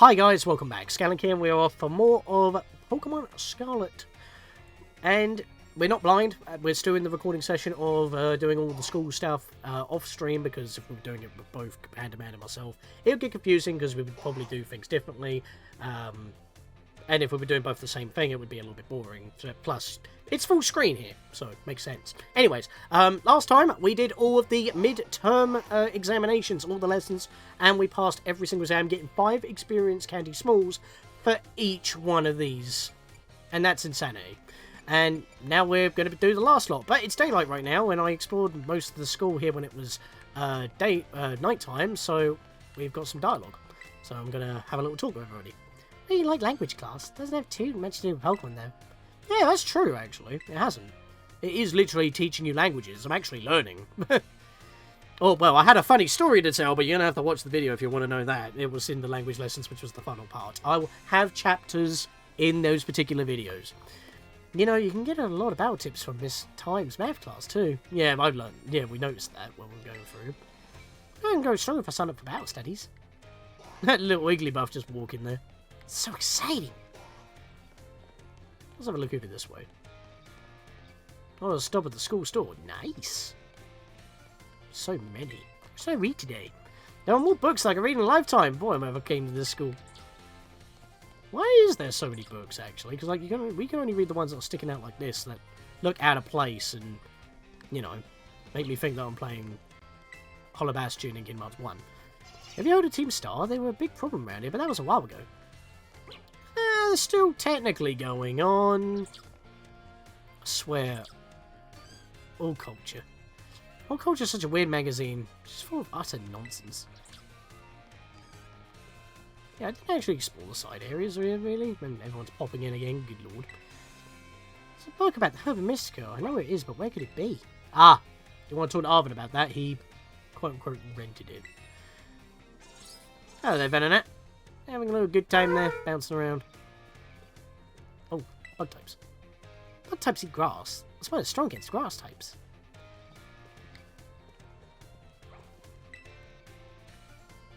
Hi guys, welcome back. Scatlink here, and we are off for more of Pokemon Scarlet. And we're not blind, we're still in the recording session of doing all the school stuff off stream, because if we were doing it with both Panda Man and myself, it would get confusing because we would probably do things differently. And if we were doing both the same thing, it would be a little bit boring. So, plus, it's full screen here, so it makes sense. Anyways, last time we did all of the mid-term examinations, all the lessons, and we passed every single exam, getting 5 experience candy smalls for each one of these. And that's insanity. And now we're going to do the last lot. But it's daylight right now, and I explored most of the school here when it was nighttime, so we've got some dialogue. So I'm going to have a little talk with everybody. I really like language class. Doesn't have too much to do with Pokemon, though. Yeah, that's true, actually. It hasn't. It is literally teaching you languages. I'm actually learning. Oh, well, I had a funny story to tell, but you're going to have to watch the video if you want to know that. It was in the language lessons, which was the final part. I will have chapters in those particular videos. You know, you can get a lot of battle tips from Miss Time's math class, too. Yeah, I've learned. Yeah, we noticed that when we were going through. I can go stronger if I sign up for battle studies. That little Wigglybuff just walking there. So exciting! Let's have a look over this way. Oh, stop at the school store. Nice! So many. What should I read today? There are more books than I can read in a lifetime. Boy, I ever came to this school. Why is there so many books, actually? Because like we can only read the ones that are sticking out like this, that look out of place and, you know, make me think that I'm playing Hollow Bastion in Kingdom Hearts 1. Have you heard of Team Star? They were a big problem around here, but that was a while ago. They're still technically going on. I swear. All Culture. All Culture is such a weird magazine. It's just full of utter nonsense. Yeah, I didn't actually explore the side areas really. When everyone's popping in again, good lord. It's a book about the Herb Mystica. I know where it is, but where could it be? Ah! You want to talk to Arvin about that? He, quote-unquote, rented it. Hello there, Venonat. Having a little good time there, bouncing around. Oh, bug types. Bug types eat grass. I suppose it's strong against grass types.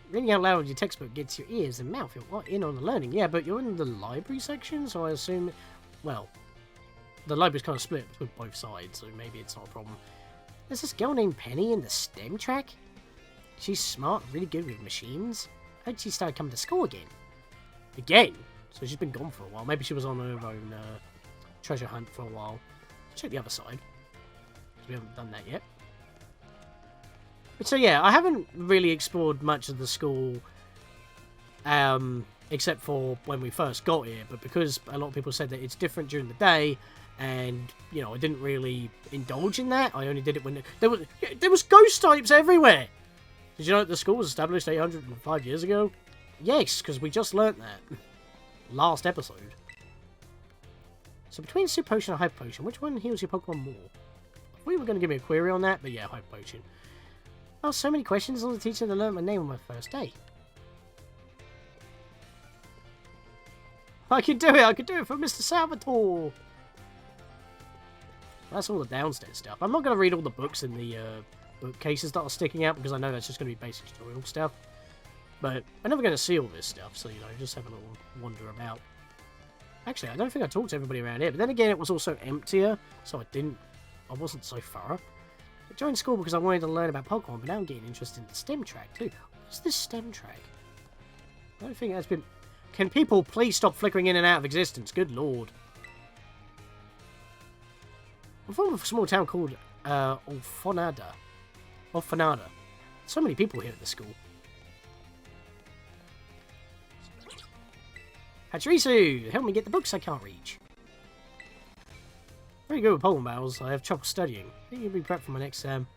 Reading out loud your textbook gets your ears and mouth. You're in on the learning. Yeah, but you're in the library section, so I assume... Well, the library's kind of split between both sides, so maybe it's not a problem. There's this girl named Penny in the STEM track. She's smart, really good with machines. I heard she started coming to school again. Again? So she's been gone for a while. Maybe she was on her own treasure hunt for a while. Check the other side. We haven't done that yet. But so yeah, I haven't really explored much of the school, except for when we first got here. But because a lot of people said that it's different during the day, and you know, I didn't really indulge in that. I only did it when there was ghost types everywhere. Did you know that the school was established 805 years ago? Yes, because we just learnt that last episode. So between Super Potion and Hyper Potion, which one heals your Pokemon more? We were going to give me a query on that, but yeah, Hyper Potion. Oh, so many questions on the teacher that learned my name on my first day. I could do it! I could do it for Mr. Salvatore! That's all the downstairs stuff. I'm not going to read all the books in the bookcases that are sticking out, because I know that's just going to be basic tutorial stuff. But I'm never going to see all this stuff, so, you know, just have a little wander about. Actually, I don't think I talked to everybody around here, but then again, it was also emptier, so I wasn't so thorough. I joined school because I wanted to learn about Pokemon, but now I'm getting interested in the STEM track, too. What's this STEM track? I don't think that's been... Can people please stop flickering in and out of existence? Good lord. I'm from a small town called Orfanada. So many people here at the school. Hachirisu! Help me get the books I can't reach. Very good with Pokemon battles. I have trouble studying. I think you'll be prepped for my next exam.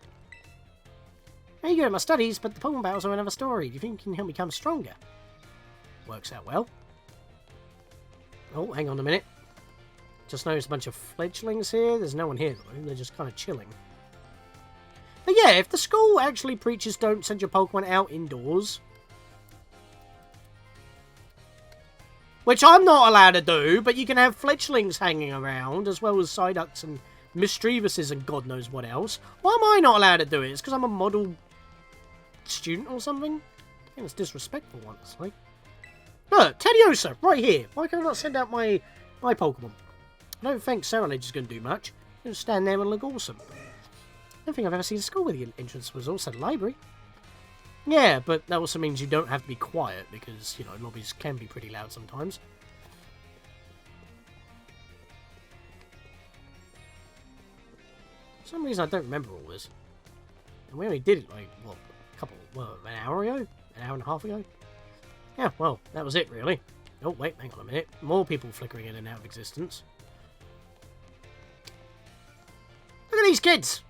Very good at my studies, but the Pokemon battles are another story. Do you think you can help me become stronger? Works out well. Oh, hang on a minute. Just noticed a bunch of fledglings here. There's no one here, though. They're just kind of chilling. But yeah, if the school actually preaches don't send your Pokemon out indoors, which I'm not allowed to do, but you can have fledglings hanging around, as well as Psyducks and Mischievuses and God knows what else. Why am I not allowed to do it? It's because I'm a model student or something? I think it's disrespectful, honestly. Look, Tediosa, right here. Why can't I not send out my Pokemon? I don't think Scarlet is going to do much. He'll stand there and look awesome. I don't think I've ever seen a school where the entrance was also the library. Yeah, but that also means you don't have to be quiet because, you know, lobbies can be pretty loud sometimes. For some reason, I don't remember all this. And we only did it, like, what, an hour ago? An hour and a half ago? Yeah, well, that was it, really. Oh, wait, hang on a minute. More people flickering in and out of existence. Look at these kids!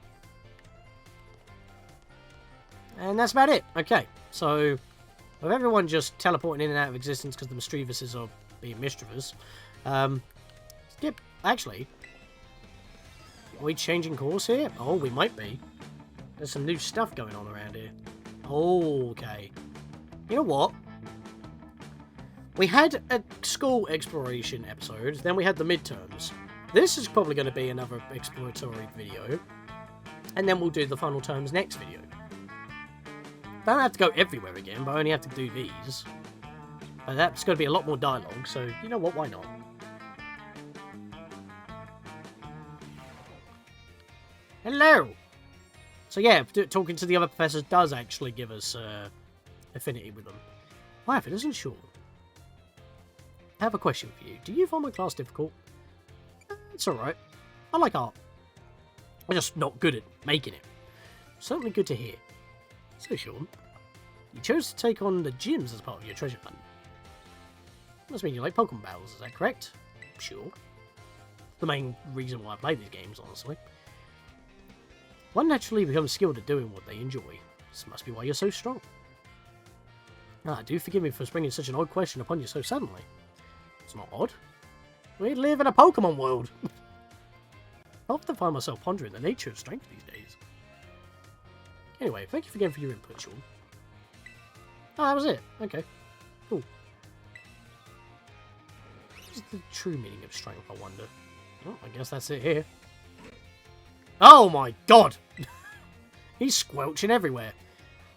And that's about it. Okay, so with everyone just teleporting in and out of existence because the Mischievouses are being mischievous, yep, actually, are we changing course here? Oh, we might be. There's some new stuff going on around here. Oh, okay. You know what? We had a school exploration episode, then we had the midterms. This is probably going to be another exploratory video, and then we'll do the final terms next video. I don't have to go everywhere again, but I only have to do these. But that's going to be a lot more dialogue, so you know what, why not? Hello! So yeah, talking to the other professors does actually give us affinity with them. Wow, if it isn't Sean. I have a question for you. Do you find my class difficult? It's alright. I like art. I'm just not good at making it. Certainly good to hear. So, Sean, you chose to take on the gyms as part of your treasure hunt. Must mean you like Pokemon battles, is that correct? Sure. The main reason why I play these games, honestly. One naturally becomes skilled at doing what they enjoy. This must be why you're so strong. Ah, do forgive me for springing such an odd question upon you so suddenly. It's not odd. We live in a Pokemon world. I often find myself pondering the nature of strength these days. Anyway, thank you again for your input, Sean. Oh, that was it. Okay. Cool. What's the true meaning of strength, I wonder? Oh, I guess that's it here. Oh my god! He's squelching everywhere.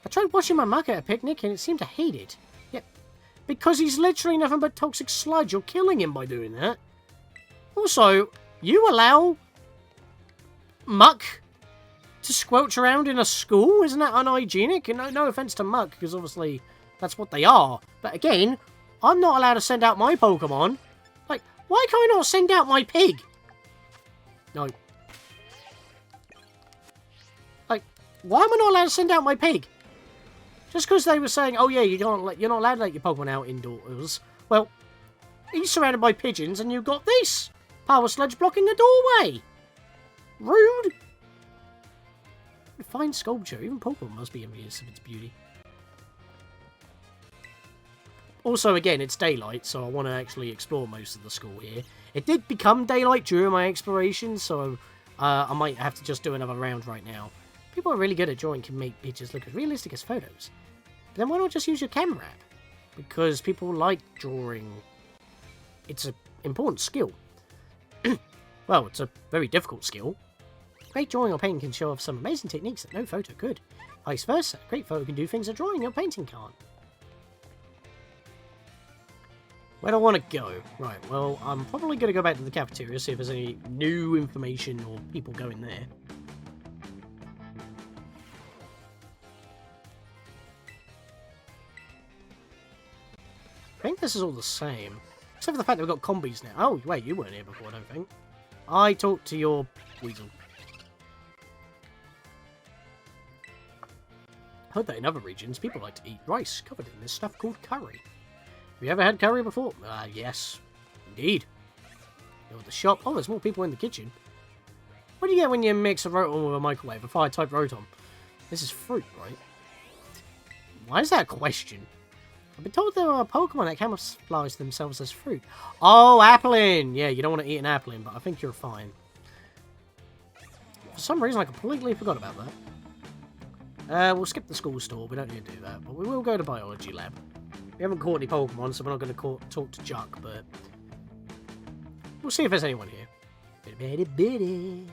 I tried watching my muck at a picnic and it seemed to hate it. Yep. Because he's literally nothing but toxic sludge. You're killing him by doing that. Also, you allow muck to squelch around in a school? Isn't that unhygienic? And no offense to muck, because obviously that's what they are. But again, I'm not allowed to send out my Pokemon. Like, why can't I not send out my pig? No. Like, why am I not allowed to send out my pig? Just because they were saying, oh yeah, you're not allowed to let your Pokemon out indoors. Well, he's surrounded by pigeons and you've got this power sludge blocking the doorway. Rude. Fine sculpture. Even Pokemon must be envious of its beauty. Also, again, it's daylight, so I want to actually explore most of the school here. It did become daylight during my exploration, so I might have to just do another round right now. People are really good at drawing can make pictures look as realistic as photos. But then why not just use your camera app? Because people like drawing. It's an important skill. Well, it's a very difficult skill. Great drawing or painting can show off some amazing techniques that no photo could. Vice versa, a great photo can do things a drawing or painting can't. Where do I want to go? Right, well, I'm probably going to go back to the cafeteria, see if there's any new information or people going there. I think this is all the same. Except for the fact that we've got combis now. Oh, wait, you weren't here before, I don't think. I talked to your weasel. I heard that in other regions, people like to eat rice covered in this stuff called curry. Have you ever had curry before? Yes. Indeed. Go to the shop. Oh, there's more people in the kitchen. What do you get when you mix a Rotom with a microwave? A fire-type Rotom? This is fruit, right? Why is that a question? I've been told there are Pokemon that camouflage themselves as fruit. Oh, Applin! Yeah, you don't want to eat an Applin, but I think you're fine. For some reason, I completely forgot about that. We'll skip the school store, we don't need to do that, but we will go to biology lab. We haven't caught any Pokemon, so we're not going to talk to Juck, but we'll see if there's anyone here. Bitty bitty.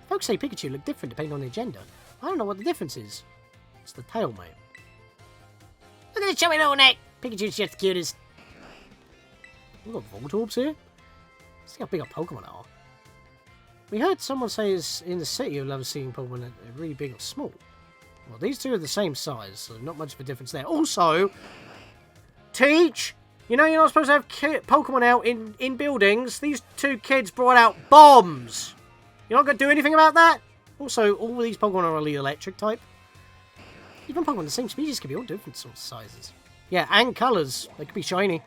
Folks say Pikachu look different depending on their gender. I don't know what the difference is. It's the tail, mate. Look at the chubby little neck! Pikachu's just the cutest. We've got Voltorbs here. See how big our Pokemon are. We heard someone say in the city you'll never seen Pokemon that are really big or small. Well, these two are the same size, so not much of a difference there. Also, Teach! You know you're not supposed to have Pokemon out in buildings. These two kids brought out bombs! You're not going to do anything about that? Also, all of these Pokemon are only electric type. Even Pokemon the same species can be all different sorts of sizes. Yeah, and colours. They could be shiny.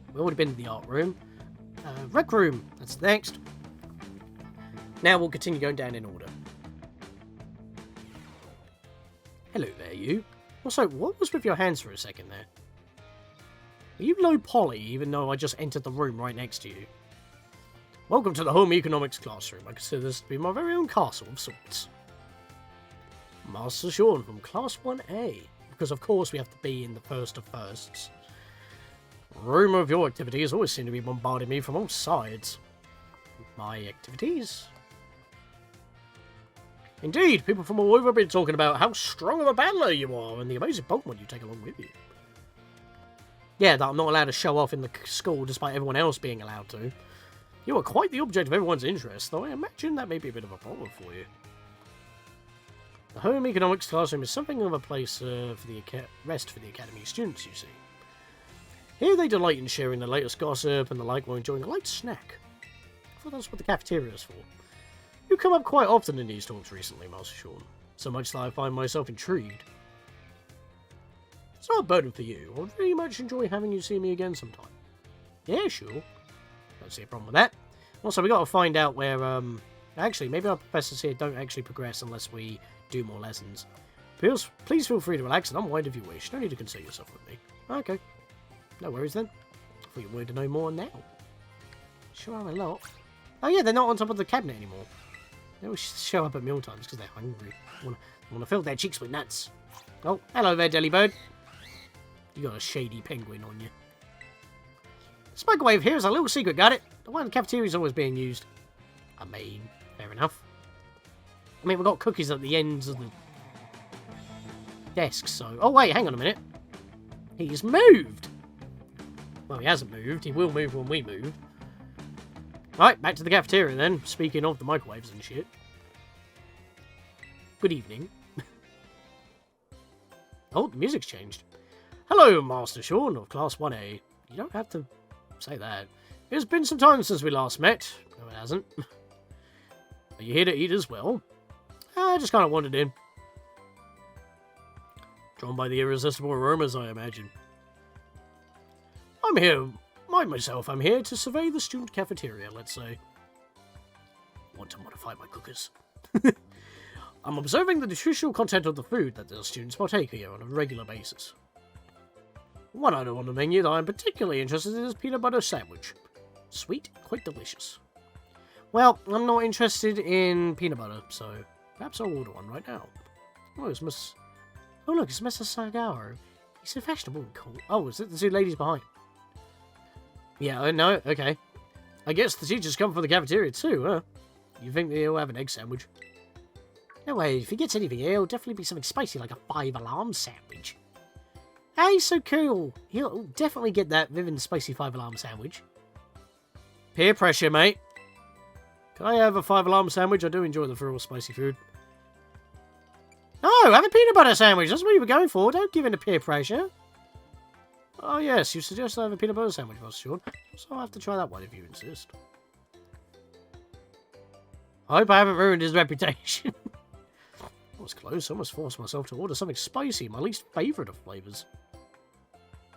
We've already been to the art room. Rec room. That's next. Now we'll continue going down in order. Hello there, you. Also, what was with your hands for a second there? Are you low poly, even though I just entered the room right next to you? Welcome to the home economics classroom. I consider this to be my very own castle of sorts. Master Sean from Class 1A. Because of course we have to be in the first of firsts. Rumour of your activities always seem to be bombarding me from all sides. My activities? Indeed, people from all over have been talking about how strong of a battler you are and the amazing Pokemon you take along with you. Yeah, that I'm not allowed to show off in the school despite everyone else being allowed to. You are quite the object of everyone's interest, though I imagine that may be a bit of a problem for you. The home economics classroom is something of a place for the rest for the academy students, you see. Here they delight in sharing the latest gossip and the like while enjoying a light snack. I thought that's what the cafeteria is for. You come up quite often in these talks recently, Master Sean. So much that I find myself intrigued. It's not a burden for you. I'd very much enjoy having you see me again sometime. Yeah, sure. Don't see a problem with that. Also, we got to find out where, actually, maybe our professors here don't actually progress unless we do more lessons. Please feel free to relax and unwind if you wish. No need to concern yourself with me. Okay. No worries then. I thought you wanted to know more now. Sure are a lot. Oh yeah, they're not on top of the cabinet anymore. They always show up at meal times because they're hungry. Want to fill their cheeks with nuts. Oh, hello there, Delibird. You got a shady penguin on you. The microwave here is a little secret, got it? The one in the cafeteria is always being used. I mean, fair enough. I mean, we've got cookies at the ends of the desks, so... Oh, wait, hang on a minute. He's moved. Well, he hasn't moved. He will move when we move. Right, back to the cafeteria then. Speaking of the microwaves and shit. Good evening. Oh, the music's changed. Hello, Master Sean of Class 1A. You don't have to say that. It's been some time since we last met. No, it hasn't. Are you here to eat as well? I just kind of wandered in. Drawn by the irresistible aromas, I imagine. I'm here. I'm here to survey the student cafeteria, let's say. Want to modify my cookers. I'm observing the nutritional content of the food that the students partake here on a regular basis. One item on the menu that I'm particularly interested in is peanut butter sandwich. Sweet, quite delicious. Well, I'm not interested in peanut butter, so perhaps I'll order one right now. Oh, it's Miss... Oh, look, it's Mr. Sagaro. He's so fashionable and cool. Oh, is it the two ladies behind? Yeah, no, okay. I guess the teachers come from the cafeteria too, huh? You think they'll have an egg sandwich? No way, if he gets anything, it'll definitely be something spicy like a 5-alarm sandwich. Hey, he's so cool. He'll definitely get that Vivian spicy 5-alarm sandwich. Peer pressure, mate. Can I have a 5-alarm sandwich? I do enjoy the real spicy food. No, have a peanut butter sandwich. That's what you were going for. Don't give in to peer pressure. Oh, yes, you suggest I have a peanut butter sandwich, Master Sean. So I'll have to try that one if you insist. I hope I haven't ruined his reputation. That was close. I almost forced myself to order something spicy, my least favourite of flavours.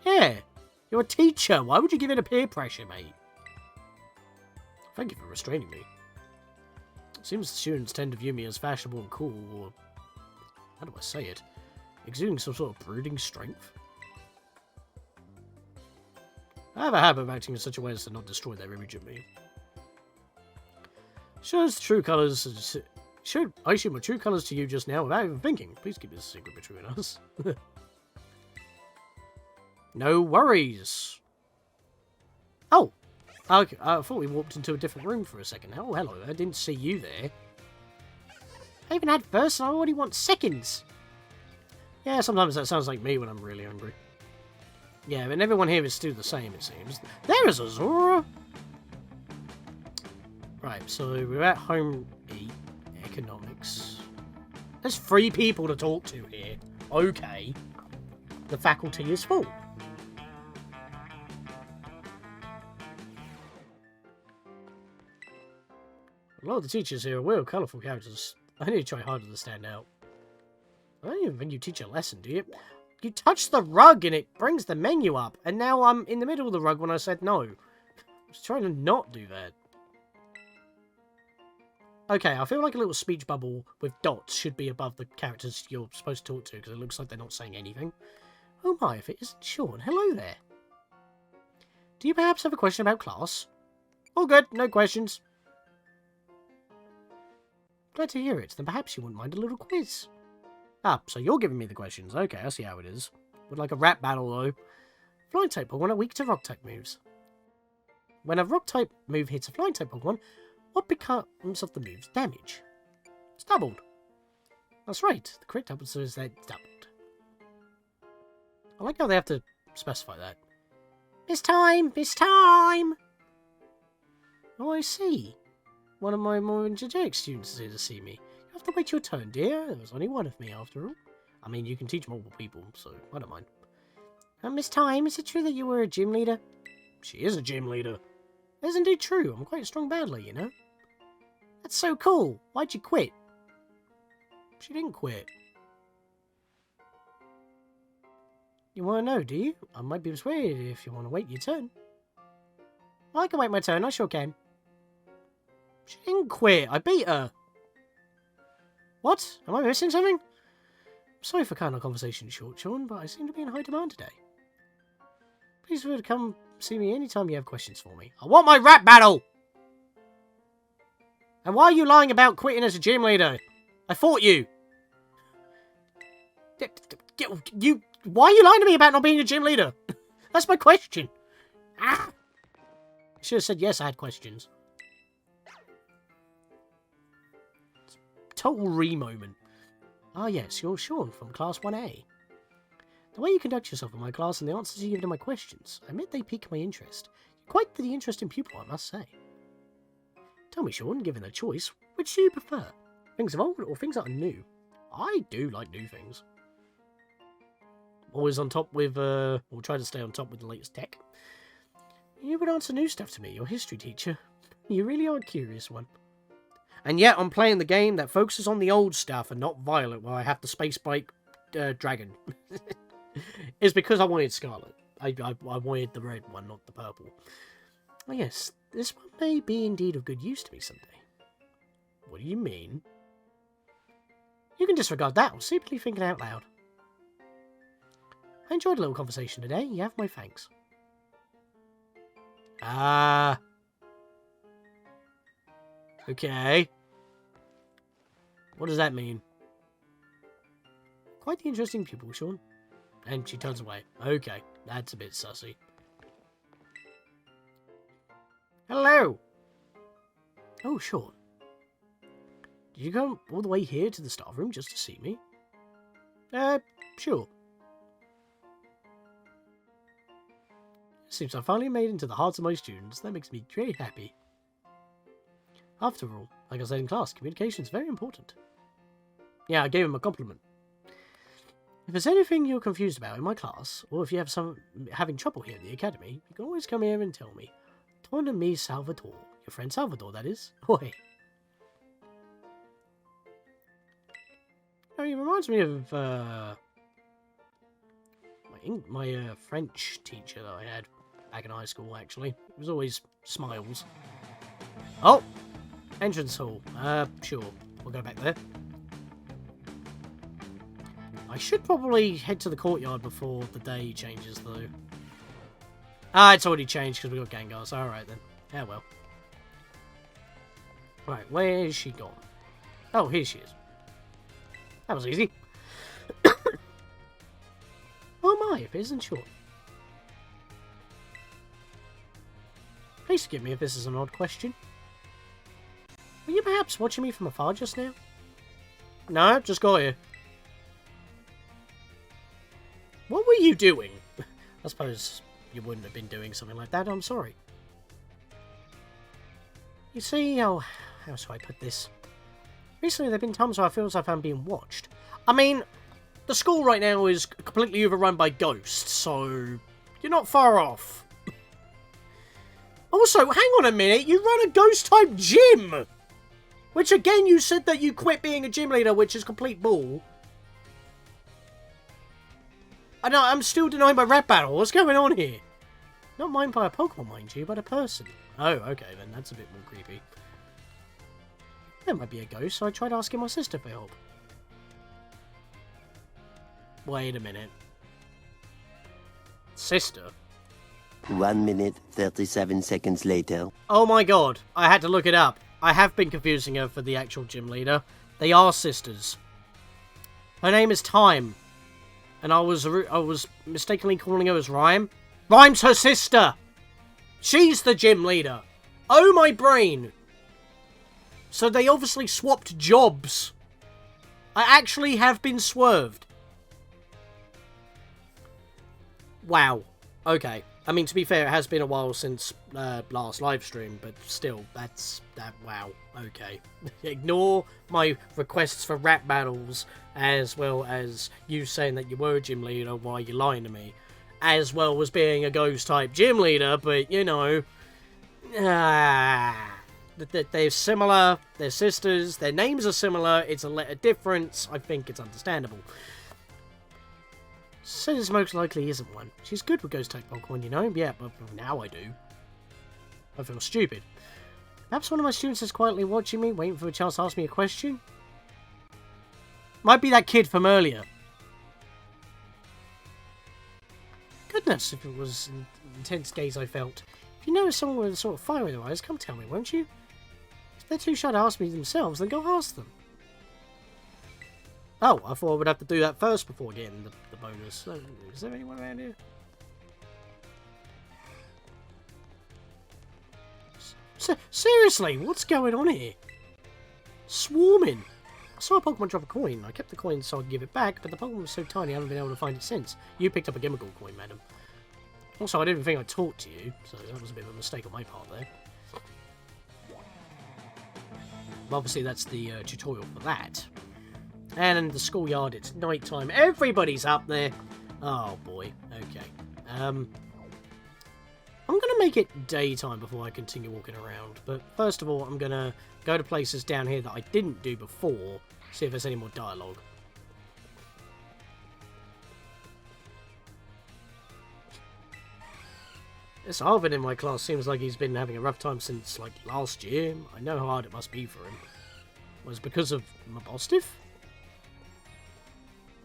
Yeah, you're a teacher. Why would you give in to peer pressure, mate? Thank you for restraining me. It seems the students tend to view me as fashionable and cool, or... how do I say it? Exuding some sort of brooding strength. I have a habit of acting in such a way as to not destroy their image of me. Shows the true colours... I showed my true colours to you just now without even thinking. Please keep this a secret between us. No worries. Oh! Okay, I thought we walked into a different room for a second. Oh, hello. I didn't see you there. I even had first and I already want seconds. Yeah, sometimes that sounds like me when I'm really hungry. Yeah, but everyone here is still the same, it seems. There is a Zora! Right, so we're at home economics. There's 3 people to talk to here. Okay. The faculty is full. A lot of the teachers here are real colourful characters. I need to try harder to stand out. I don't even think you teach a lesson, do you? You touch the rug and it brings the menu up, and now I'm in the middle of the rug when I said no. I was trying to not do that. Okay, I feel like a little speech bubble with dots should be above the characters you're supposed to talk to, because it looks like they're not saying anything. Oh my, if it isn't Sean. Hello there. Do you perhaps have a question about class? All good, no questions. Glad to hear it. Then perhaps you wouldn't mind a little quiz. Ah, so you're giving me the questions. Okay, I see how it is. Would like a rap battle, though. Flying type Pokemon are weak to rock type moves. When a rock type move hits a flying type Pokemon, what becomes of the move's damage? It's doubled. That's right. The correct answer is that it's doubled. I like how they have to specify that. It's time! It's time! Oh, I see. One of my more energetic students is here to see me. You have to wait your turn, dear. There's only one of me, after all. I mean, you can teach multiple people, so I don't mind. Miss Time, is it true that you were a gym leader? She is a gym leader. That is indeed true. I'm quite a strong battler, you know. That's so cool. Why'd you quit? She didn't quit. You want to know, do you? I might be persuaded if you want to wait your turn. Well, I can wait my turn. I sure can. She didn't quit. I beat her. What? Am I missing something? Sorry for cutting our conversation short, Sean, but I seem to be in high demand today. Please feel free to come see me anytime you have questions for me. I want my rap battle! And why are you lying about quitting as a gym leader? I fought you. Why are you lying to me about not being a gym leader? That's my question. Ah! I should have said yes, I had questions. Total re-moment. Ah yes, you're Sean from Class 1A. The way you conduct yourself in my class and the answers you give to my questions, I admit they pique my interest. You're quite the interesting pupil, I must say. Tell me, Sean, given a choice, which do you prefer? Things of old or things that are new? I do like new things. Always on top with, or try to stay on top with the latest tech. You would answer new stuff to me, your history teacher. You really are a curious one. And yet I'm playing the game that focuses on the old stuff and not Violet, where I have the space bike dragon. It's because I wanted Scarlet. I wanted the red one, not the purple. Oh yes, this one may be indeed of good use to me someday. What do you mean? You can disregard that or simply think it out loud. I enjoyed a little conversation today. You have my thanks. Ah. Okay. What does that mean? Quite the interesting pupil, Sean. And she turns away. Okay, that's a bit sussy. Hello! Oh, Sean. Did you come all the way here to the staff room just to see me? Sure. Seems I finally made into the hearts of my students. That makes me very happy. After all, like I said in class, communication is very important. Yeah, I gave him a compliment. If there's anything you're confused about in my class, or if you have having trouble here at the academy, you can always come here and tell me. Ton me Salvatore. Your friend Salvatore, that is. Oi. Oh, he reminds me of, my French teacher that I had back in high school, actually. It was always smiles. Oh! Entrance hall. Sure. We'll go back there. I should probably head to the courtyard before the day changes, though. Ah, it's already changed because we got Gengars. Alright, then. Yeah, well. Right, where is she gone? Oh, here she is. That was easy. Oh my, if it isn't short. Please forgive me if this is an odd question. Were you perhaps watching me from afar just now? No, just got here. What were you doing? I suppose you wouldn't have been doing something like that. I'm sorry. You see, how shall I put this? Recently, there have been times where I feel as if I'm being watched. I mean, the school right now is completely overrun by ghosts, so you're not far off. Also, hang on a minute, you run a ghost-type gym! Which, again, you said that you quit being a gym leader, which is complete bull. I know, I'm still denying my rap battle. What's going on here? Not mined by a Pokemon, mind you, but a person. Oh, okay, then that's a bit more creepy. There might be a ghost, so I tried asking my sister for help. Wait a minute. Sister? 1 minute, 37 seconds later. Oh my god, I had to look it up. I have been confusing her for the actual gym leader. They are sisters. Her name is Time. And I was mistakenly calling her as Rhyme. Rhyme's her sister! She's the gym leader! Oh my brain! So they obviously swapped jobs. I actually have been swerved. Wow. Okay. I mean, to be fair, it has been a while since last live stream, but still, wow. Okay. Ignore my requests for rap battles, as well as you saying that you were a gym leader while you're lying to me, as well as being a ghost-type gym leader, but, you know, they're similar, they're sisters, their names are similar, it's a letter difference, I think it's understandable. Says most likely isn't one. She's good with ghost-type Pokemon, you know? Yeah, but now I do. I feel stupid. Perhaps one of my students is quietly watching me, waiting for a chance to ask me a question? Might be that kid from earlier. Goodness, if it was an intense gaze I felt. If you notice someone with a sort of fire in their eyes, come tell me, won't you? If they're too shy to ask me themselves, then go ask them. Oh, I thought I would have to do that first before getting the bonus. Is there anyone around here? Seriously, what's going on here? Swarming. I saw a Pokemon drop a coin. I kept the coin so I could give it back, but the Pokemon was so tiny I haven't been able to find it since. You picked up a Gimmickle coin, madam. Also, I didn't think I talked to you, so that was a bit of a mistake on my part there. But obviously, that's the tutorial for that. And in the schoolyard, it's night time. Everybody's up there. Oh, boy. Okay. I'm going to make it daytime before I continue walking around. But first of all, I'm going to go to places down here that I didn't do before. See if there's any more dialogue. This Arvin in my class seems like he's been having a rough time since, like, last year. I know how hard it must be for him. Was it because of my Mabostiff?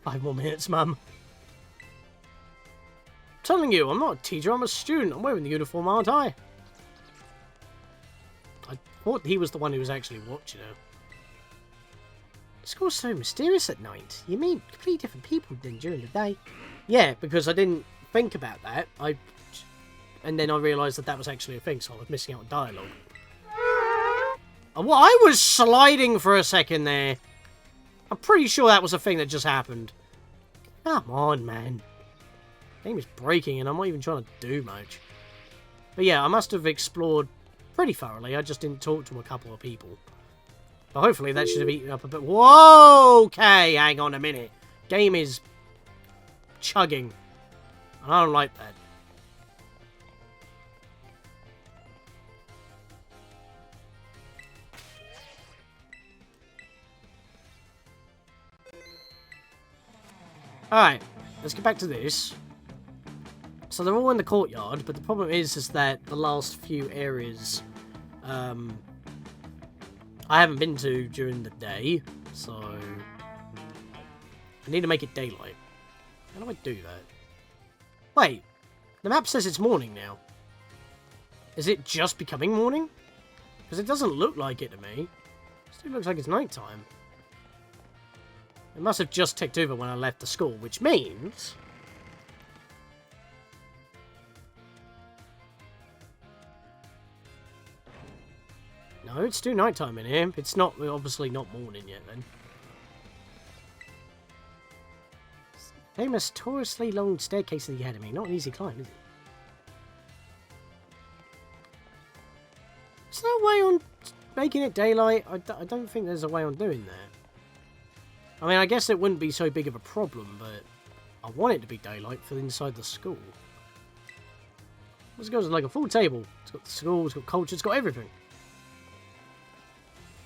5 more minutes, Mum. I'm telling you, I'm not a teacher, I'm a student. I'm wearing the uniform, aren't I? I thought he was the one who was actually watching her. School's so mysterious at night. You meet completely different people than during the day. Yeah, because I didn't think about that. And then I realised that that was actually a thing, so I was missing out on dialogue. Well, I was sliding for a second there. I'm pretty sure that was a thing that just happened. Come on, man. Game is breaking and I'm not even trying to do much. But yeah, I must have explored pretty thoroughly. I just didn't talk to a couple of people. But hopefully that should have eaten up a bit. Whoa! Okay, hang on a minute. Game is chugging. And I don't like that. Alright, let's get back to this. So they're all in the courtyard, but the problem is that the last few areas I haven't been to during the day, so I need to make it daylight. How do I do that? Wait, the map says it's morning now. Is it just becoming morning? Because it doesn't look like it to me. It still looks like it's nighttime. It must have just ticked over when I left the school, which means... No, it's still nighttime in here. It's not, obviously not morning yet then. Famous notoriously long staircase to the academy. Not an easy climb, is it? Is there a way on making it daylight? I don't think there's a way on doing that. I mean, I guess it wouldn't be so big of a problem, but I want it to be daylight for inside the school. This goes like a full table. It's got the school, it's got culture, it's got everything.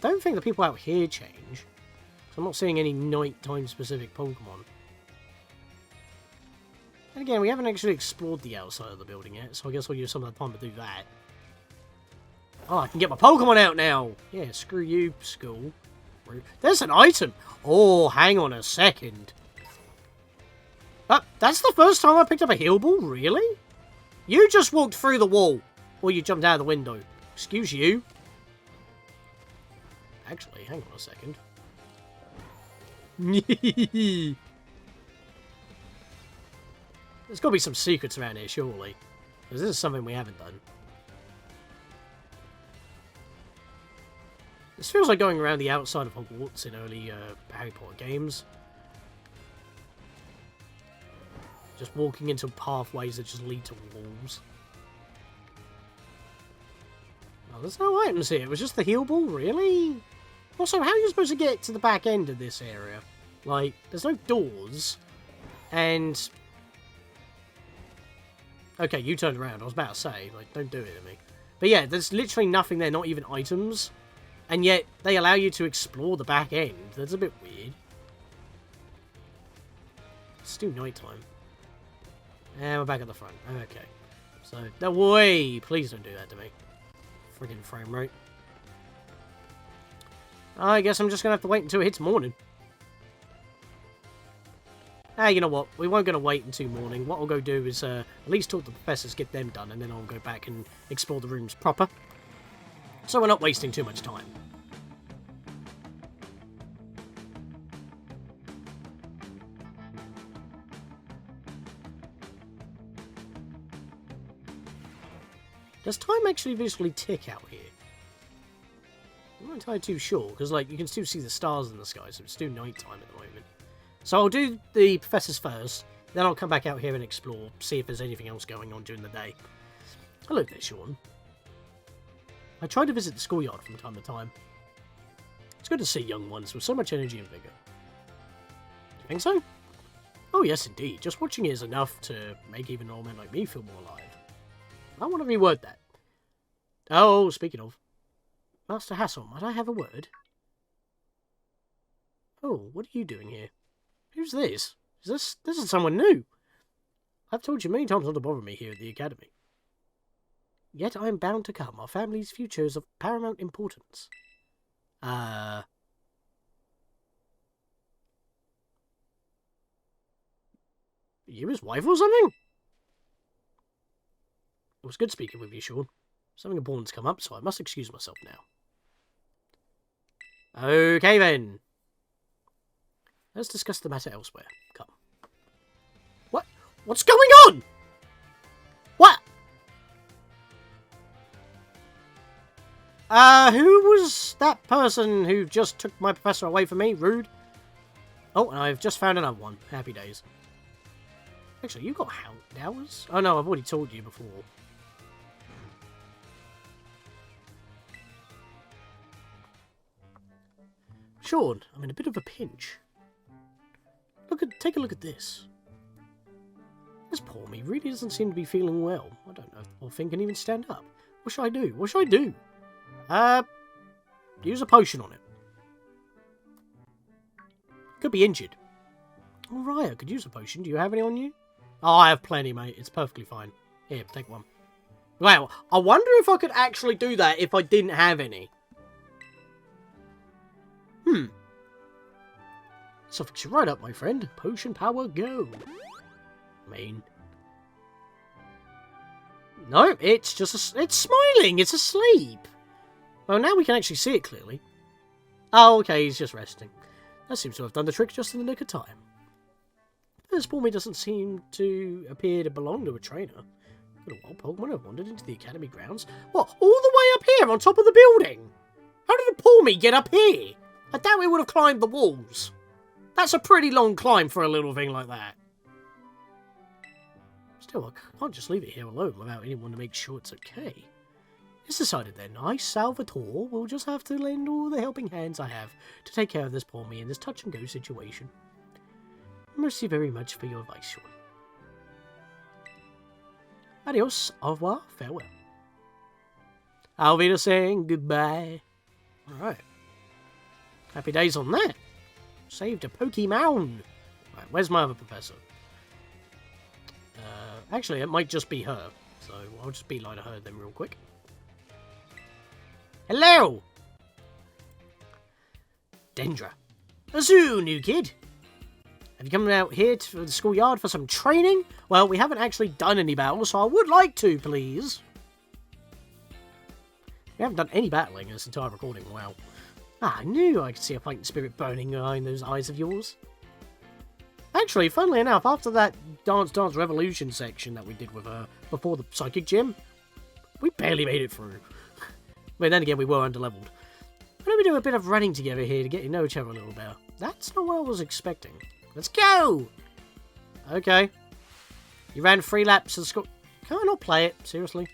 Don't think the people out here change. I'm not seeing any nighttime specific Pokemon. And again, we haven't actually explored the outside of the building yet, so I guess I'll use some of the time to do that. Oh, I can get my Pokemon out now! Yeah, screw you, school. There's an item! Oh, hang on a second. That's the first time I picked up a heal ball? Really? You just walked through the wall. Or you jumped out of the window. Excuse you. Actually, hang on a second. There's got to be some secrets around here, surely. Because this is something we haven't done. This feels like going around the outside of Hogwarts in early Harry Potter games. Just walking into pathways that just lead to walls. Oh, there's no items here. It was just the heal ball, really? Also, how are you supposed to get to the back end of this area? Like, there's no doors. And... okay, you turned around. I was about to say, like, don't do it to me. But yeah, there's literally nothing there, not even items. And yet, they allow you to explore the back end. That's a bit weird. It's still nighttime. And we're back at the front. Okay. So, no way! Please don't do that to me. Friggin' frame rate. I guess I'm just gonna have to wait until it hits morning. Ah, you know what? We weren't gonna wait until morning. What I'll go do is at least talk to the professors, get them done, and then I'll go back and explore the rooms proper. So we're not wasting too much time. Does time actually visually tick out here? I'm not entirely too sure, because like you can still see the stars in the sky, so it's still nighttime at the moment. So I'll do the professors first, then I'll come back out here and explore, see if there's anything else going on during the day. Hello there, Sean. I try to visit the schoolyard from time to time. It's good to see young ones with so much energy and vigour. Do you think so? Oh yes, indeed. Just watching it is enough to make even an old man like me feel more alive. I want to reword that. Oh, speaking of. Master Hassel, might I have a word? Oh, what are you doing here? Who's this? This is someone new. I've told you many times not to bother me here at the academy. Yet I am bound to come. Our family's future is of paramount importance. You his wife or something? It was good speaking with you, Sean. Something important's come up, so I must excuse myself now. Okay then. Let's discuss the matter elsewhere. Come. What? What's going on? What? Who was that person who just took my professor away from me? Rude. Oh, and I've just found another one. Happy days. Actually, you got hours? Oh no, I've already told you before. Sean, I'm in a bit of a pinch. Take a look at this. This poor me really doesn't seem to be feeling well. I don't know if the poor thing can even stand up. What should I do? What should I do? Use a potion on it. Could be injured. Alright, I could use a potion. Do you have any on you? Oh, I have plenty, mate. It's perfectly fine. Here, take one. Wow, I wonder if I could actually do that if I didn't have any. So fix you right up, my friend. Potion power, go. No, it's just it's smiling. It's asleep. Well, now we can actually see it clearly. Oh, okay, he's just resting. That seems to have done the trick just in the nick of time. This Pawmi doesn't seem to appear to belong to a trainer. Could a wild Pokemon have wandered into the academy grounds? What, all the way up here on top of the building? How did a Pawmi get up here? I doubt we would have climbed the walls. That's a pretty long climb for a little thing like that. Still, I can't just leave it here alone without anyone to make sure it's okay. It's decided then. I, Salvatore, will just have to lend all the helping hands I have to take care of this poor me in this touch-and-go situation. Merci very much for your advice, Sean. Adios, au revoir, farewell. I'll be saying goodbye. Alright. Happy days on that. Saved a Pokémon. Right, where's my other professor? Actually, it might just be her. So I'll just beeline her then real quick. Hello! Dendra. Azoo, new kid. Have you come out here to the schoolyard for some training? Well, we haven't actually done any battles, so I would like to, please. We haven't done any battling in this entire recording, wow. I knew I could see a fighting spirit burning behind those eyes of yours. Actually, funnily enough, after that Dance Dance Revolution section that we did with her before the Psychic Gym, we barely made it through. But then again, we were underleveled. Why don't we do a bit of running together here to get to know each other a little better? That's not what I was expecting. Let's go! Okay. You ran 3 laps to school. Can I not play it? Seriously?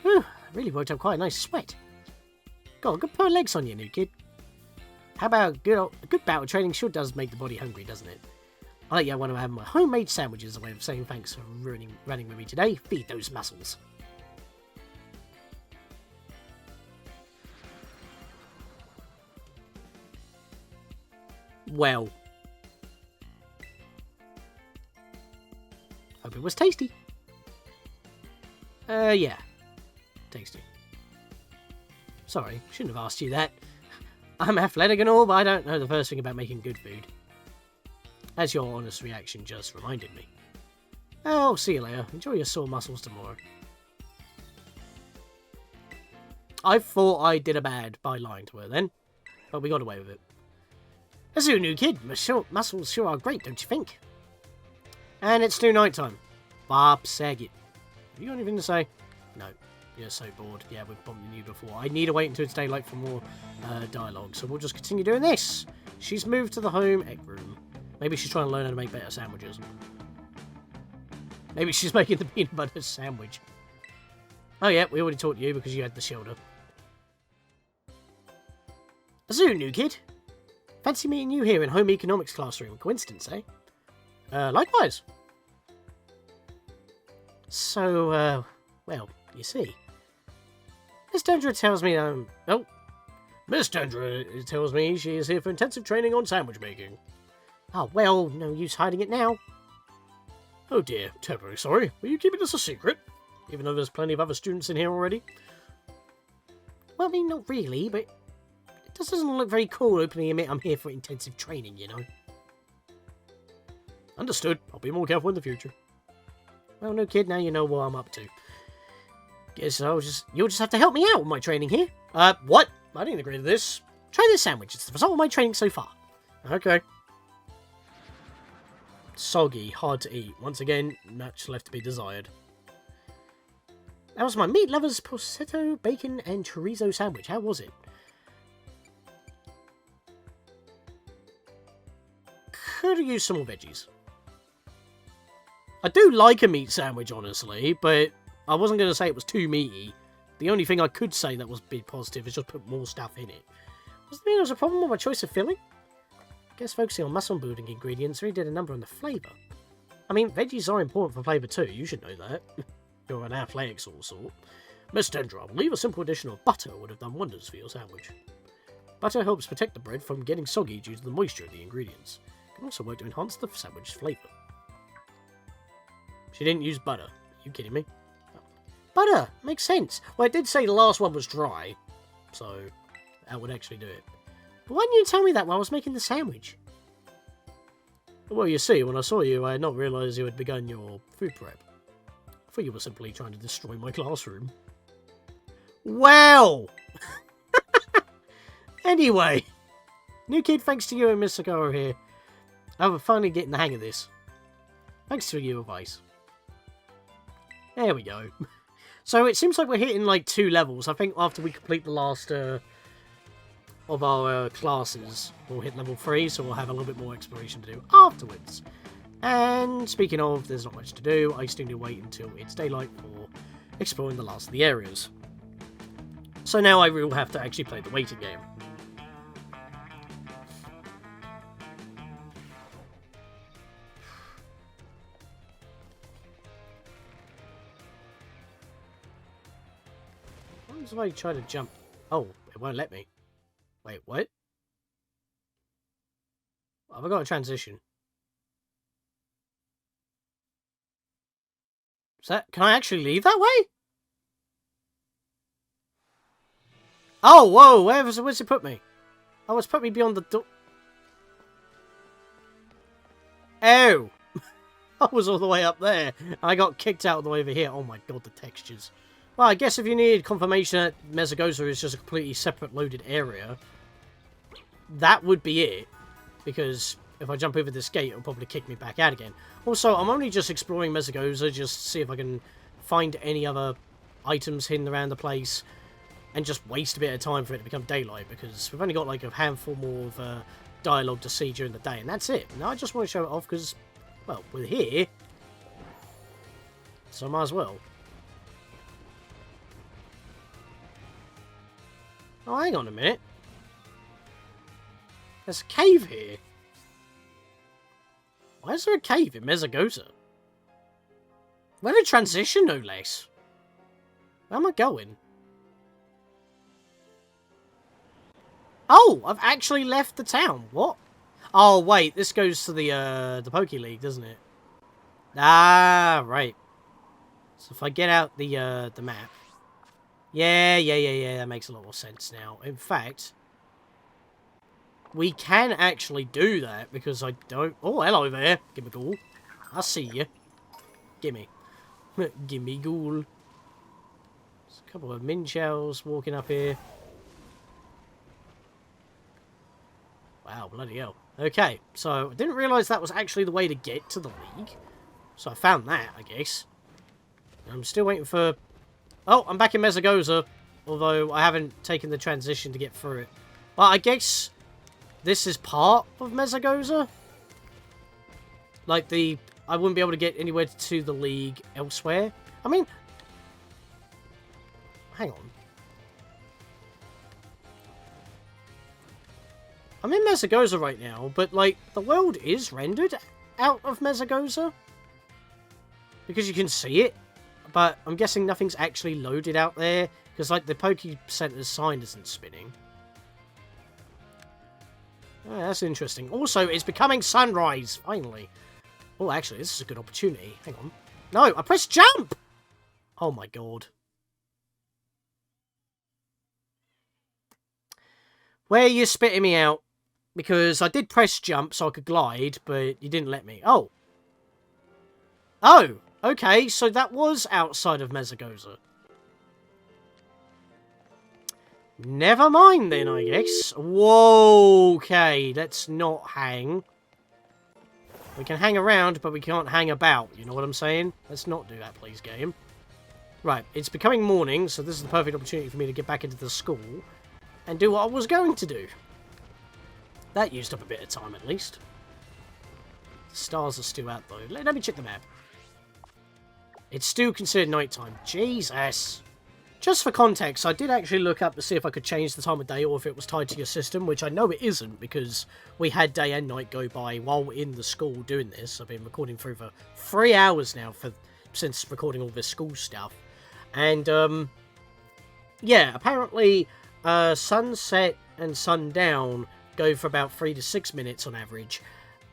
Whew, really worked up quite a nice sweat. Got a good pair of legs on you, new kid. How about a good bout of training sure does make the body hungry, doesn't it? I let you have one of my homemade sandwiches as a way of saying thanks for running with me today. Feed those muscles. Well. Hope it was tasty. Yeah. Tasty. Sorry, shouldn't have asked you that. I'm athletic and all, but I don't know the first thing about making good food. As your honest reaction just reminded me. Oh, see you later. Enjoy your sore muscles tomorrow. I thought I did a bad by lying to her then, but we got away with it. As a new kid, muscles sure are great, don't you think? And it's still night time. Bob Saget. Have you got anything to say? No. You're so bored. Yeah, we've bumped you before. I need to wait until it's daylight for more dialogue, so we'll just continue doing this. She's moved to the home egg room. Maybe she's trying to learn how to make better sandwiches. Maybe she's making the peanut butter sandwich. Oh yeah, we already taught you because you had the shoulder. Azoo, new kid. Fancy meeting you here in home economics classroom. Coincidence, eh? Likewise. So, well, you see. Miss Dendra tells me, Miss Dendra tells me she is here for intensive training on sandwich making. Oh, well, no use hiding it now. Oh dear, terribly sorry. Were you keeping this a secret? Even though there's plenty of other students in here already? Well, I mean, not really, but it just doesn't look very cool openly admit I'm here for intensive training, you know. Understood. I'll be more careful in the future. Well, no kid, now you know what I'm up to. Guess you'll just have to help me out with my training here. What? I didn't agree to this. Try this sandwich. It's the result of my training so far. Okay. Soggy, hard to eat. Once again, much left to be desired. That was my meat lovers prosciutto, bacon, and chorizo sandwich. How was it? Could have used some more veggies. I do like a meat sandwich, honestly, but I wasn't going to say it was too meaty. The only thing I could say that was big positive is just put more stuff in it. Doesn't mean there was a problem with my choice of filling. I guess focusing on muscle building ingredients really did a number on the flavour. I mean, veggies are important for flavour too, you should know that. You're an athletic sort of sort. Miss Dendra, I believe a simple addition of butter would have done wonders for your sandwich. Butter helps protect the bread from getting soggy due to the moisture of the ingredients. It can also work to enhance the sandwich's flavour. She didn't use butter. Are you kidding me? Butter! Makes sense. Well, I did say the last one was dry, so that would actually do it. But why didn't you tell me that while I was making the sandwich? Well, you see, when I saw you, I had not realised you had begun your food prep. I thought you were simply trying to destroy my classroom. Well! Anyway, new kid, thanks to you and Miss Sakura here, I'm finally getting the hang of this. Thanks for your advice. There we go. So it seems like we're hitting like 2 levels. I think after we complete the last of our classes, we'll hit level 3, so we'll have a little bit more exploration to do afterwards. And speaking of, there's not much to do. I still need to wait until it's daylight for exploring the last of the areas. So now I will have to actually play the waiting game. What happens if I try to jump? Oh, it won't let me. Wait, what? Have I got a transition? Can I actually leave that way? Oh, whoa, where's it put me? Oh, it's put me beyond the door. Oh! I was all the way up there. I got kicked out all the way over here. Oh my god, the textures. Well, I guess if you need confirmation that Mesagoza is just a completely separate loaded area, that would be it. Because if I jump over this gate, it'll probably kick me back out again. Also, I'm only just exploring Mesagoza just to see if I can find any other items hidden around the place and just waste a bit of time for it to become daylight, because we've only got like a handful more of dialogue to see during the day, and that's it. Now I just want to show it off because, well, we're here, so I might as well. Oh, hang on a minute. There's a cave here. Why is there a cave in Mesagoza? Where did transition, no less? Where am I going? Oh, I've actually left the town. What? Oh, wait, this goes to the Poke League, doesn't it? Ah, right. So if I get out the map. Yeah, that makes a lot more sense now. In fact, we can actually do that because I don't... Oh, hello there. Gimme ghoul. I see you. Gimme. Gimme ghoul. There's a couple of Minchows walking up here. Wow, bloody hell. Okay, so I didn't realise that was actually the way to get to the League. So I found that, I guess. I'm still waiting for... Oh, I'm back in Mesagoza. Although I haven't taken the transition to get through it. Well, I guess this is part of Mesagoza. Like I wouldn't be able to get anywhere to the League elsewhere. I mean... Hang on. I'm in Mesagoza right now, but, like, the world is rendered out of Mesagoza. Because you can see it. But I'm guessing nothing's actually loaded out there. Because, like, the Poke Center's sign isn't spinning. Oh, that's interesting. Also, it's becoming sunrise, finally. Oh, actually, this is a good opportunity. Hang on. No, I pressed jump! Oh, my god. Where are you spitting me out? Because I did press jump so I could glide, but you didn't let me. Oh. Oh, okay, so that was outside of Mesagoza. Never mind then, I guess. Whoa, okay, let's not hang. We can hang around, but we can't hang about, you know what I'm saying? Let's not do that, please, game. Right, it's becoming morning, so this is the perfect opportunity for me to get back into the school and do what I was going to do. That used up a bit of time, at least. The stars are still out, though. Let me check the map. It's still considered nighttime. Jesus! Just for context, I did actually look up to see if I could change the time of day or if it was tied to your system, which I know it isn't, because we had day and night go by while in the school doing this. I've been recording for over 3 hours now since recording all this school stuff. And, yeah, apparently, sunset and sundown go for about 3 to 6 minutes on average,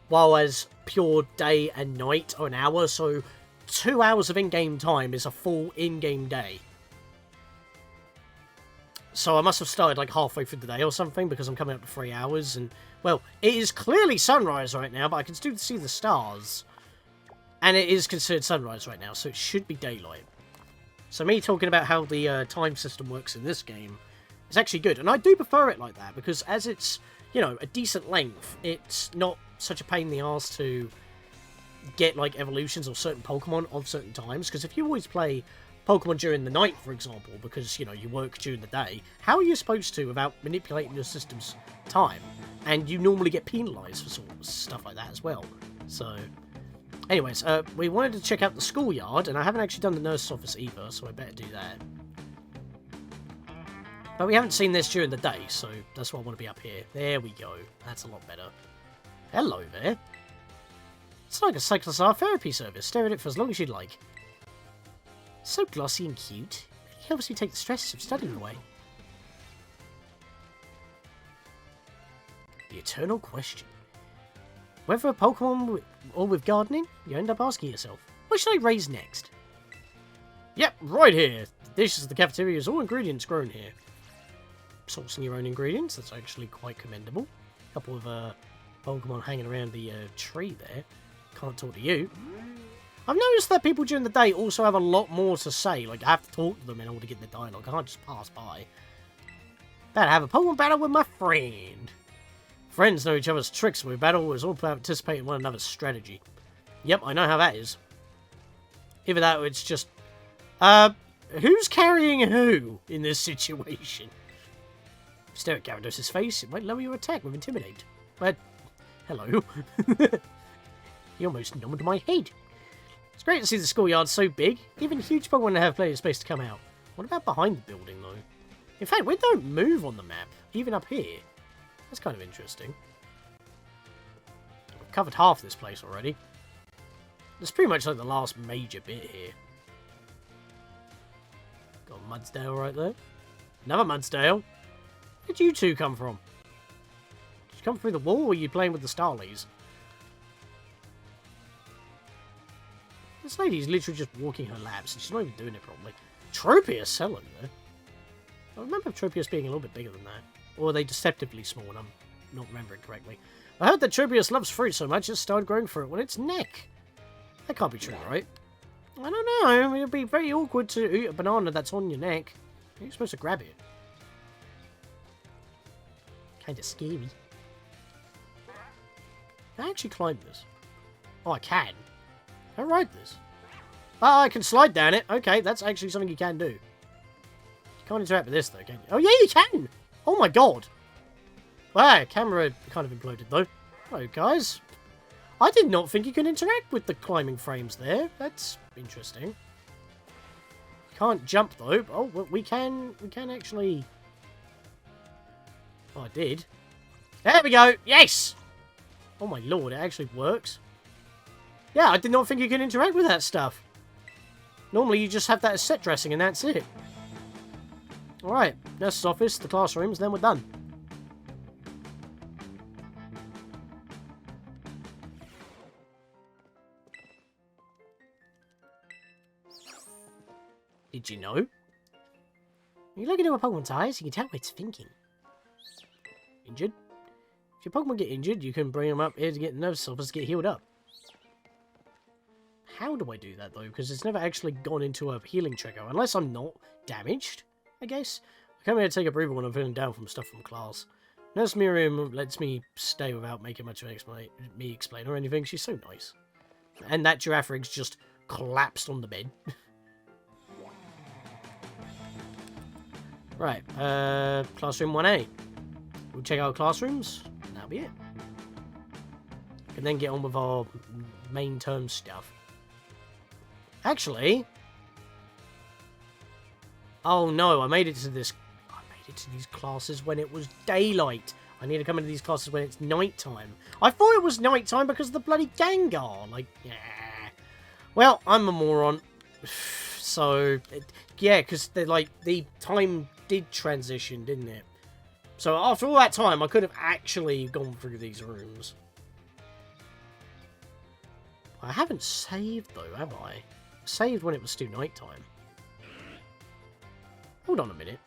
while as pure day and night are an hour, so 2 hours of in-game time is a full in-game day. So I must have started like halfway through the day or something, because I'm coming up to 3 hours, and, well, it is clearly sunrise right now, but I can still see the stars. And it is considered sunrise right now, so it should be daylight. So me talking about how the time system works in this game is actually good, and I do prefer it like that, because as it's, you know, a decent length, it's not such a pain in the arse to get, like, evolutions or certain Pokemon on certain times, because if you always play Pokemon during the night, for example, because, you know, you work during the day, how are you supposed to without manipulating your system's time? And you normally get penalised for sort of stuff like that as well. So, Anyways, we wanted to check out the schoolyard, and I haven't actually done the nurse's office either, so I better do that. But we haven't seen this during the day, so that's why I want to be up here. There we go. That's a lot better. Hello there. It's like a cyclosaur therapy service. Stare at it for as long as you'd like. So glossy and cute. It helps me take the stress of studying away. The eternal question. Whether a Pokemon or with gardening, you end up asking yourself, what should I raise next? Yep, right here. The dishes of the cafeteria is all ingredients grown here. Sourcing your own ingredients, that's actually quite commendable. A couple of Pokemon hanging around the tree there. Can't talk to you. I've noticed that people during the day also have a lot more to say. Like, I have to talk to them in order to get the dialogue. I can't just pass by. Better have a Pokemon battle with my friend. Friends know each other's tricks when we battle. It's all about anticipating one another's strategy. Yep, I know how that is. Either that or it's just... who's carrying who in this situation? Stare at Gyarados' face. It might lower your attack with Intimidate. But, hello. He almost numbed my head. It's great to see the schoolyard so big. Even huge Pokemon have plenty of space to come out. What about behind the building, though? In fact, we don't move on the map, even up here. That's kind of interesting. We've covered half this place already. It's pretty much like the last major bit here. Got Mudsdale right there. Another Mudsdale. Where'd you two come from? Did you come through the wall, or are you playing with the Starlies? This lady's literally just walking her laps, and she's not even doing it properly. Tropius, hello there. I remember Tropius being a little bit bigger than that. Or are they deceptively small, and I'm not remembering correctly. I heard that Tropius loves fruit so much it started growing fruit on its neck. That can't be true, right? I don't know. I mean, it'd be very awkward to eat a banana that's on your neck. You're supposed to grab it. Kinda scary. Can I actually climb this? Oh, I can. Can I ride this? Oh, I can slide down it. Okay, that's actually something you can do. You can't interact with this, though, can you? Oh, yeah, you can! Oh, my God. Wow, camera kind of imploded, though. Hello, guys. I did not think you could interact with the climbing frames there. That's interesting. Can't jump, though. Oh, well, we can actually... Oh, I did. There we go! Yes! Oh, my Lord, it actually works. Yeah, I did not think you could interact with that stuff. Normally, you just have that as set dressing, and that's it. Alright, nurse's office, the classrooms, then we're done. Did you know? When you look into a Pokemon's eyes, you can tell what it's thinking. Injured? If your Pokemon get injured, you can bring them up here to get the nurse's office to get healed up. How do I do that, though? Because it's never actually gone into a healing trigger, unless I'm not damaged, I guess. I come here to take a breather when I'm feeling down from stuff from class. Nurse Miriam lets me stay without making much of me explain or anything. She's so nice. And that Giraffrix just collapsed on the bed. Right, classroom 1A. We'll check out classrooms, and that'll be it. And then get on with our main term stuff. Actually... Oh no, I made it to these classes when it was daylight. I need to come into these classes when it's nighttime. I thought it was nighttime because of the bloody Gengar. Like, yeah. Well, I'm a moron. So, yeah, because the time did transition, didn't it? So after all that time, I could have actually gone through these rooms. I haven't saved, though, have I? Saved when it was still nighttime. Hold on a minute.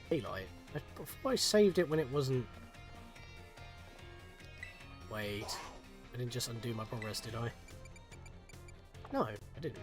Daylight. Before I saved it when it wasn't... Wait. I didn't just undo my progress, did I? No, I didn't.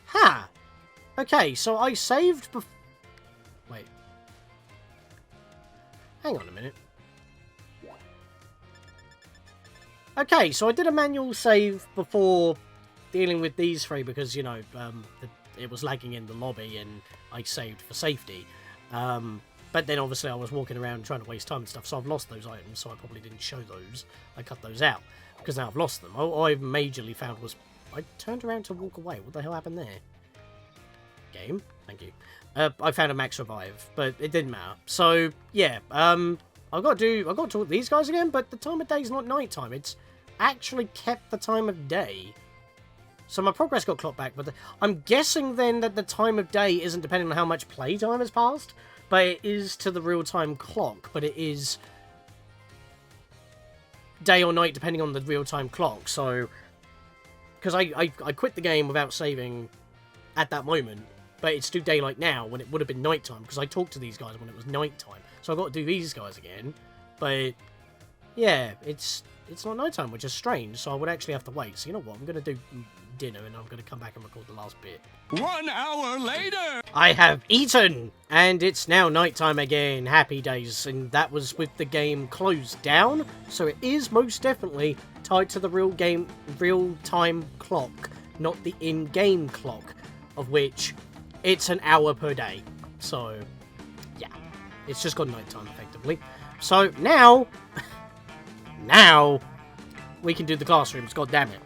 Ha! Okay, so I saved before... Wait. Hang on a minute. Okay, so I did a manual save before dealing with these three because, you know, it was lagging in the lobby and I saved for safety. But then obviously I was walking around trying to waste time and stuff, so I've lost those items, so I probably didn't show those. I cut those out because now I've lost them. All I majorly found was I turned around to walk away. What the hell happened there? Game? Thank you. I found a max revive, but it didn't matter. So, yeah, I've got to talk to these guys again, but the time of day is not night time. It's actually kept the time of day. So my progress got clocked back, but I'm guessing then that the time of day isn't depending on how much playtime has passed, but it is to the real-time clock, but it is day or night depending on the real-time clock, so... Because I quit the game without saving at that moment, but it's still daylight now when it would have been nighttime, because I talked to these guys when it was nighttime. So I've got to do these guys again, but yeah, it's not nighttime, which is strange, so I would actually have to wait. So you know what, I'm going to do dinner and I'm going to come back and record the last bit. 1 hour later! I have eaten, and it's now nighttime again. Happy days, and that was with the game closed down, so it is most definitely tied to the real-time clock, not the in-game clock, of which it's an hour per day. So, yeah, it's just got nighttime, effectively. So, now, we can do the classrooms, god damn it.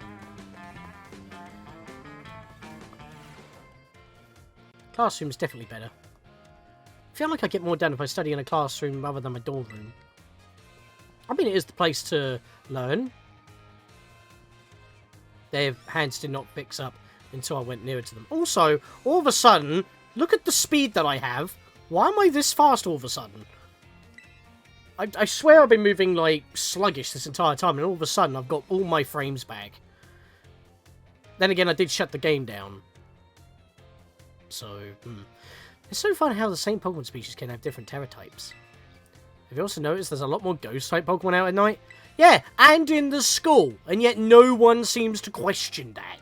Classroom's definitely better. I feel like I get more done if I study in a classroom rather than my dorm room. I mean, it is the place to learn. Their hands did not fix up until I went nearer to them. Also, all of a sudden, look at the speed that I have. Why am I this fast all of a sudden? I swear I've been moving, like, sluggish this entire time, and all of a sudden I've got all my frames back. Then again, I did shut the game down. So, It's so fun how the same Pokemon species can have different Terra types. Have you also noticed there's a lot more Ghost-type Pokemon out at night? Yeah, and in the school, and yet no one seems to question that.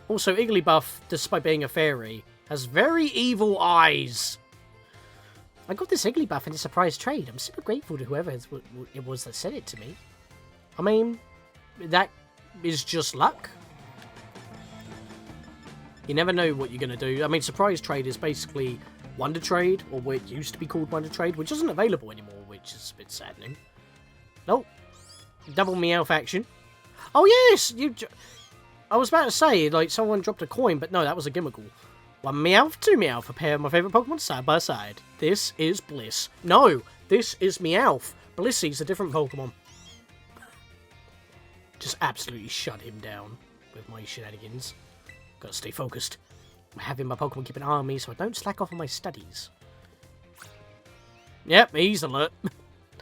Also, Igglybuff, despite being a fairy, has very evil eyes. I got this Igglybuff in a surprise trade. I'm super grateful to whoever it was that said it to me. I mean, that is just luck. You never know what you're going to do. I mean, surprise trade is basically Wonder Trade, or what used to be called Wonder Trade, which isn't available anymore, which is a bit saddening. Nope. Double Meowth action. Oh, yes! I was about to say, like, someone dropped a coin, but no, that was a Gimmickle. 1 Meowth, 2 Meowth, a pair of my favourite Pokemon side by side. This is Bliss. No, this is Meowth. Blissy's a different Pokemon. Just absolutely shut him down with my shenanigans. Gotta stay focused. I'm having my Pokemon keep an eye on me so I don't slack off on my studies. Yep, he's alert.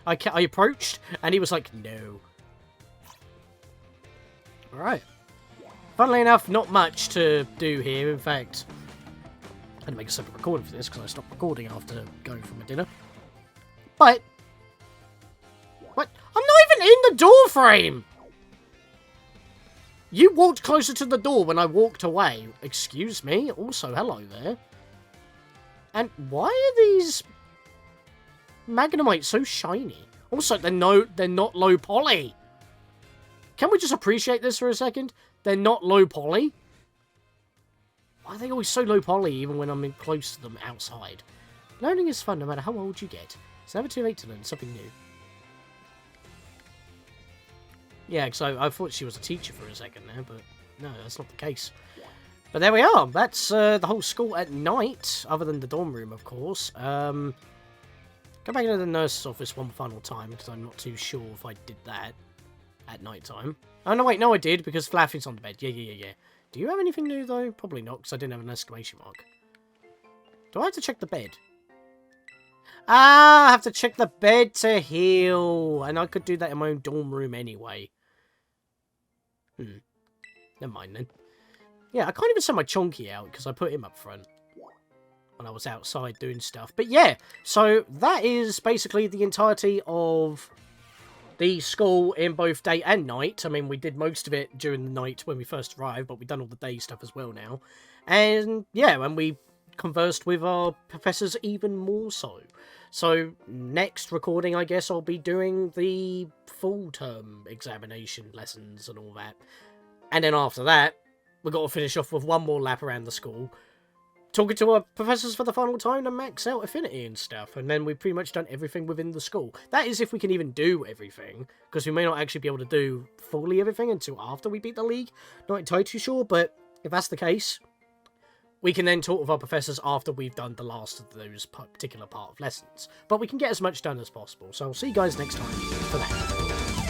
I approached, and he was like, no. Alright. Funnily enough, not much to do here. In fact, I had to make a separate recording for this because I stopped recording after going for my dinner. But, what? I'm not even in the door frame! You walked closer to the door when I walked away. Excuse me. Also, hello there. And why are these Magnemites so shiny? Also, they're not low poly. Can we just appreciate this for a second? They're not low poly. Why are they always so low poly even when I'm close to them outside? Learning is fun no matter how old you get. It's never too late to learn something new. Yeah, because I thought she was a teacher for a second there, but no, that's not the case. But there we are. That's the whole school at night, other than the dorm room, of course. Go back into the nurse's office one final time, because I'm not too sure if I did that at night time. Oh, no, wait, no, I did, because Flaffy's on the bed. Yeah. Do you have anything new, though? Probably not, because I didn't have an exclamation mark. Do I have to check the bed? Ah, I have to check the bed to heal. And I could do that in my own dorm room anyway. Never mind, then. Yeah, I can't even send my Chonky out, because I put him up front when I was outside doing stuff. But yeah, so that is basically the entirety of the school in both day and night. I mean, we did most of it during the night when we first arrived, but we've done all the day stuff as well now. And yeah, and we conversed with our professors even more so. So next recording, I guess I'll be doing the full term examination lessons and all that. And then after that, we've got to finish off with one more lap around the school, talking to our professors for the final time to max out affinity and stuff. And then we've pretty much done everything within the school. That is if we can even do everything, because we may not actually be able to do fully everything until after we beat the league. Not entirely too sure, but if that's the case, we can then talk with our professors after we've done the last of those particular part of lessons. But we can get as much done as possible. So I'll see you guys next time for that.